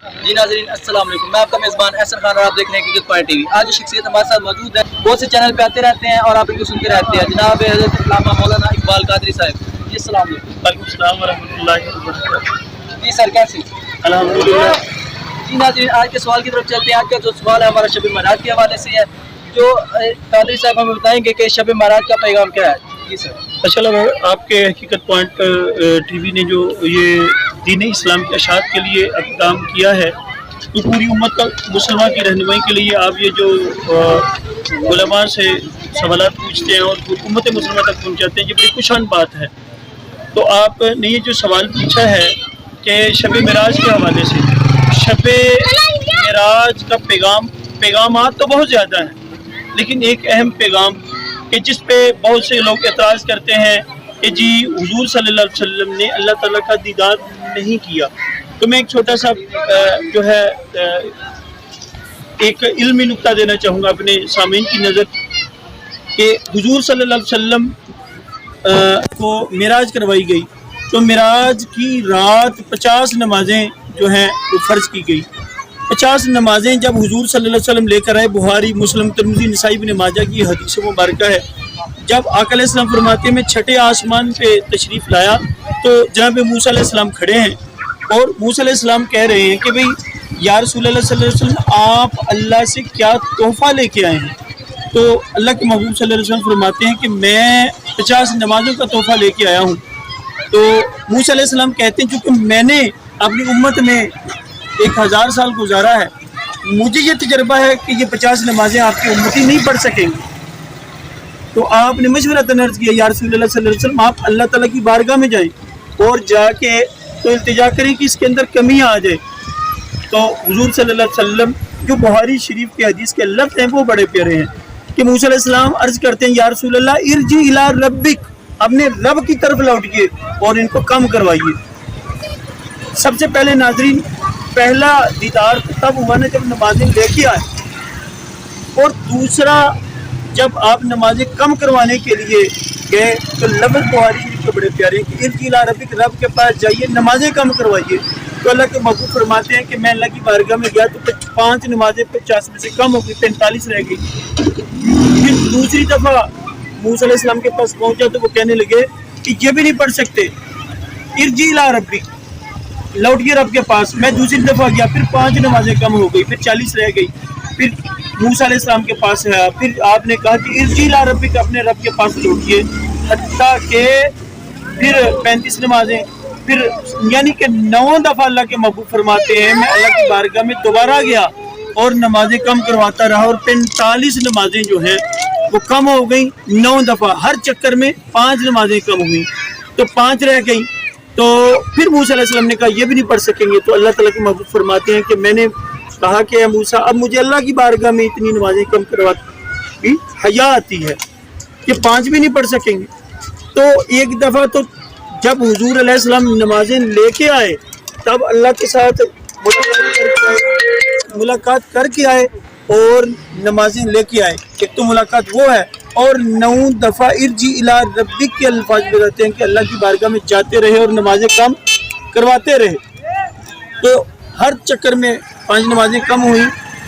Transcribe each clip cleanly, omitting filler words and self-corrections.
जी नाज़रीन अस्सलाम वालेकुम, मैं आपका मेज़बान एहसन खान और आप देख रहे हैं क्रिकेट पॉइंट टीवी। आज जो शख्सियत हमारे साथ मौजूद है, बहुत से चैनल पे आते रहते हैं और आप इनको सुनते रहते हैं। जनाब हज़रत अल्लामा मौलाना इकबाल कादरी साहब। जी अस्सलाम वालेकुम। वालेकुम सलाम व रहमतुल्लाहि व बरकातहू। जी सर, कैसे? अल्हम्दुलिल्लाह। जी नाज़रीन, आज के सवाल की तरफ चलते हैं। आज का जो सवाल है हमारा शब महराज के हवाले से है। जो कादरी साहब हमें बताएंगे कि शब महराज का पैगाम क्या है। जी सर। अच्छा, आपके हकीकत पॉइंट पर टीवी ने जो ये दीन इस्लाम के अशात के लिए इक़दाम किया है, तो पूरी उम्मत का मुसलमान की रहनुमाई के लिए आप ये जो उलमा से सवालात पूछते हैं और उम्मत मुसलमान तक पहुँचाते हैं, ये बड़ी खुशान बात है। तो आपने ये जो सवाल पूछा है कि शब महराज के हवाले से, शब महराज का पैगामात तो बहुत ज़्यादा हैं, लेकिन एक अहम पैगाम कि जिस पे बहुत से लोग एतराज़ करते हैं कि जी हुजूर सल्लल्लाहु अलैहि वसल्लम ने अल्लाह ताला का दीदार नहीं किया। तो मैं एक छोटा सा जो है एक इल्मी नुक्ता देना चाहूँगा अपने सामीन की नज़र कि हुजूर सल्लल्लाहु अलैहि वसल्लम को मेराज करवाई गई, तो मेराज की रात 50 नमाजें जो हैं वो फ़र्ज की गई। 50 नमाजें जब हुजूर सल्लल्लाहु अलैहि वसल्लम लेकर आए, बुखारी, मुस्लिम, तिरमिज़ी, नसाई, इब्न माजा की हदीस मुबारक है। जब आका अलैहिस्सलाम फरमाते हैं मैं छठे आसमान पे तशरीफ़ लाया, तो जनाब मूसा अलैहिस्सलाम खड़े हैं और मूसा अलैहिस्सलाम कह रहे हैं कि भाई या रसूलल्लाह सल्लल्लाहु अलैहि वसल्लम, आप अल्लाह से क्या तोहफ़ा लेके आए हैं? तो अल्लाह के महबूब सल्लल्लाहु अलैहि वसल्लम फरमाते हैं कि मैं 50 नमाज़ों का तोहफ़ा लेके आया हूँ। तो मूसा अलैहिस्सलाम कहते हैं चूँकि मैंने अपनी उम्मत में 1000 साल गुजारा है, मुझे ये तजर्बा है कि ये 50 नमाजें आपकी उम्मती नहीं पढ़ सकेंगे। तो आपने मशवरा अर्ज़ किया या रसूलल्लाह सल्लल्लाहु अलैहि वसल्लम, आप अल्लाह ताला की बारगाह में जाएं और जाके तो इल्तिजा करें कि इसके अंदर कमी आ जाए। तो हुजूर सल्लल्लाहु अलैहि वसल्लम जो बुखारी शरीफ के हदीस के लफ्ज़ हैं वो बड़े प्यारे हैं कि मूसा अलैहिस्सलाम अर्ज़ करते हैं या रसूलल्लाह इरजी इला रब्बिक, अपने रब की तरफ लौटिए और इनको कम करवाइए। सबसे पहले नाज़रीन, पहला दीदार तब हुआ ना जब नमाजें लेके आए, और दूसरा जब आप नमाजें कम करवाने के लिए गए तो लफ्ज़ बुखारी शरीफ के बड़े प्यारे हैं कि इरजी इला रब्बिक, रब के पास जाइए, नमाजें कम करवाइए। तो अल्लाह के महबूब फरमाते हैं कि मैं अल्लाह की बारगाह में गया तो 5 नमाजें 50 में से कम हो गई, 45 रह गई। फिर दूसरी दफ़ा मूसा अलैहिस्सलाम के पास पहुंचा तो वो कहने लगे कि ये भी नहीं पढ़ सकते, इरजी इला रब्बिक, लौटिए रब के पास। मैं दूसरी दफ़ा गया, फिर 5 नमाजें कम हो गई, फिर 40 रह गई। फिर मूसा अलैहिस्सलाम के पास आया, फिर आपने कहा कि इरजी इला रब्बिक, अपने रब के पास लौटिए, हत्ता के फिर 35 नमाजें, फिर यानी कि 9 दफ़ा अल्लाह के महबूब फरमाते हैं मैं अल्लाह की बारगाह में दोबारा गया और नमाजें कम करवाता रहा और 45 नमाजें जो हैं वो कम हो गई 9 दफ़ा। हर चक्कर में 5 नमाजें कम हुई, तो 5 रह गई। तो फिर मूसा अलैहिस्सलाम ने कहा ये भी नहीं पढ़ सकेंगे। तो अल्लाह ताला के महबूब फरमाते हैं कि मैंने कहा कि मूसा, अब मुझे अल्लाह की बारगाह में इतनी नमाजें कम करवाती हया आती है कि 5 भी नहीं पढ़ सकेंगे। तो एक दफ़ा तो जब हुजूर अलैहिस्सलाम नमाजें लेके आए तब अल्लाह के साथ मुलाकात करके आए और नमाजें लेके आए। एक तो मुलाकात वो है, और 9 दफ़ा इरजी इला रब्बिक के अल्फाज बताते हैं कि अल्लाह की बारगाह में जाते रहे और नमाजें कम करवाते रहे। तो हर चक्कर में 5 नमाजें कम हुई।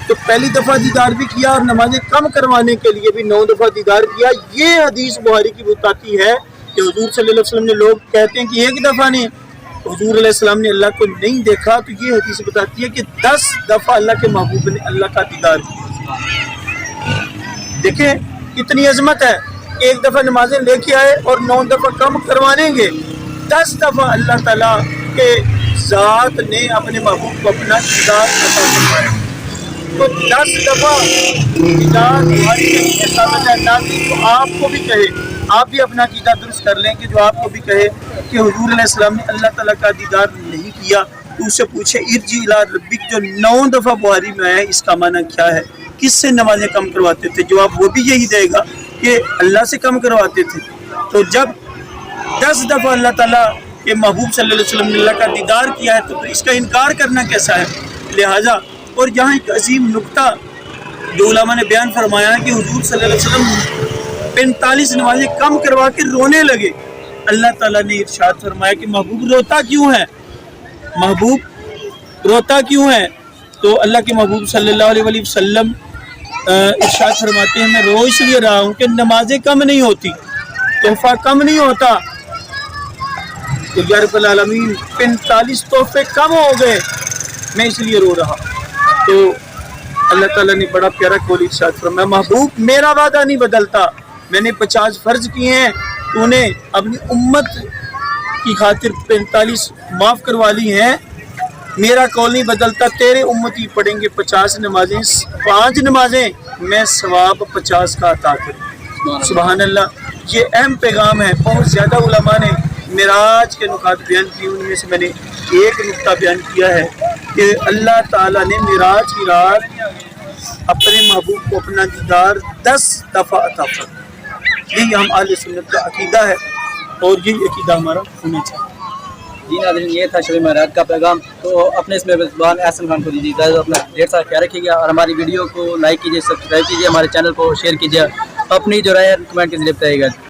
तो पहली दफ़ा दीदार भी किया और नमाजें कम करवाने के लिए भी 9 दफ़ा दीदार किया। ये हदीस बुखारी की बताती है कि हुजूर सल्लल्लाहु अलैहि वसल्लम ने, लोग कहते हैं कि एक दफ़ा ने हुजूर अलैहिस्सलाम ने अल्लाह को नहीं देखा, तो ये हदीस बताती है कि 10 दफ़ा अल्लाह के महबूब ने अल्लाह का दीदार किया। देखें कितनी अजमत है, एक दफ़ा नमाजें लेके आए और 9 दफ़ा कम करवानेंगे। 10 दफ़ा अल्लाह ताला के ज़ात ने अपने महबूब को अपना दीदार अता फरमाया। तो 10 दफ़ा दीदार हमारी के साबित है। नाज़रीन, तो आपको भी कहे, आप भी अपना अक़ीदा दुरुस्त कर लें कि जो आपको भी कहे कि हुजूर अलैहिस्सलाम ने अल्लाह ताला का दीदार नहीं किया, तो उससे पूछे इरजी इला रब्बिक जो 9 दफ़ा बुखारी में आया है, इसका माना क्या है, किससे नमाजें कम करवाते थे? जवाब वो भी यही देगा कि अल्लाह से कम करवाते थे। तो जब 10 दफ़ा अल्लाह ताला के महबूब सल्लल्लाहु अलैहि वसल्लम ने अल्लाह का दीदार किया है तो इसका इनकार करना कैसा है? लिहाजा, और यहाँ एक अजीम नुक्ता जो उलमा ने बयान फरमाया कि हुजूर सल्लल्लाहु अलैहि वसल्लम 45 नमाजें कम करवा के रोने लगे। अल्लाह ताला ने इरशाद फरमाया कि महबूब रोता क्यों है? महबूब रोता क्यों है? तो अल्लाह के महबूब सल्लल्लाहु अलैहि वसल्लम इरशाद फरमाते हैं, मैं रो इसलिए रहा हूँ कि नमाजें कम नहीं होती, तोहफा कम नहीं होता। तो या रब्बल आलमीन 45 तोहफे कम हो गए, मैं इसलिए रो रहा। तो अल्लाह ताला ने बड़ा प्यारा कौल इरशाद फरमाया, महबूब मेरा वादा नहीं बदलता, मैंने 50 फर्ज किए हैं, तूने अपनी उम्मत की खातिर 45 माफ़ करवा ली हैं, मेरा कौल नहीं बदलता, तेरे उम्मती पढ़ेंगे 50 नमाजें, 5 नमाजें, मैं सवाब 50 का अता करूँ। सुभान अल्लाह, ये अहम पैगाम है। बहुत ज़्यादा उलमा ने मिराज के नुकात बयान किए, उनमें से मैंने एक नुक्ता बयान किया है कि अल्लाह ताला ने मिराज की रात अपने महबूब को अपना दीदार 10 दफ़ा अता फरमाया। यही हम अहले सुन्नत का अकीदा है और यही अकीदा हमारा होना चाहिए। जी नाज़रीन, ये था शब महराज का पैगाम। तो अपने इसमें मेज़बान एहसन खान को दीजिए इजाज़त, अपना ढेर सारा ख्याल रखिएगा और हमारी वीडियो को लाइक कीजिए, सब्सक्राइब कीजिए, हमारे चैनल को शेयर कीजिए, अपनी जो राय कमेंट के जरिए बताइएगा।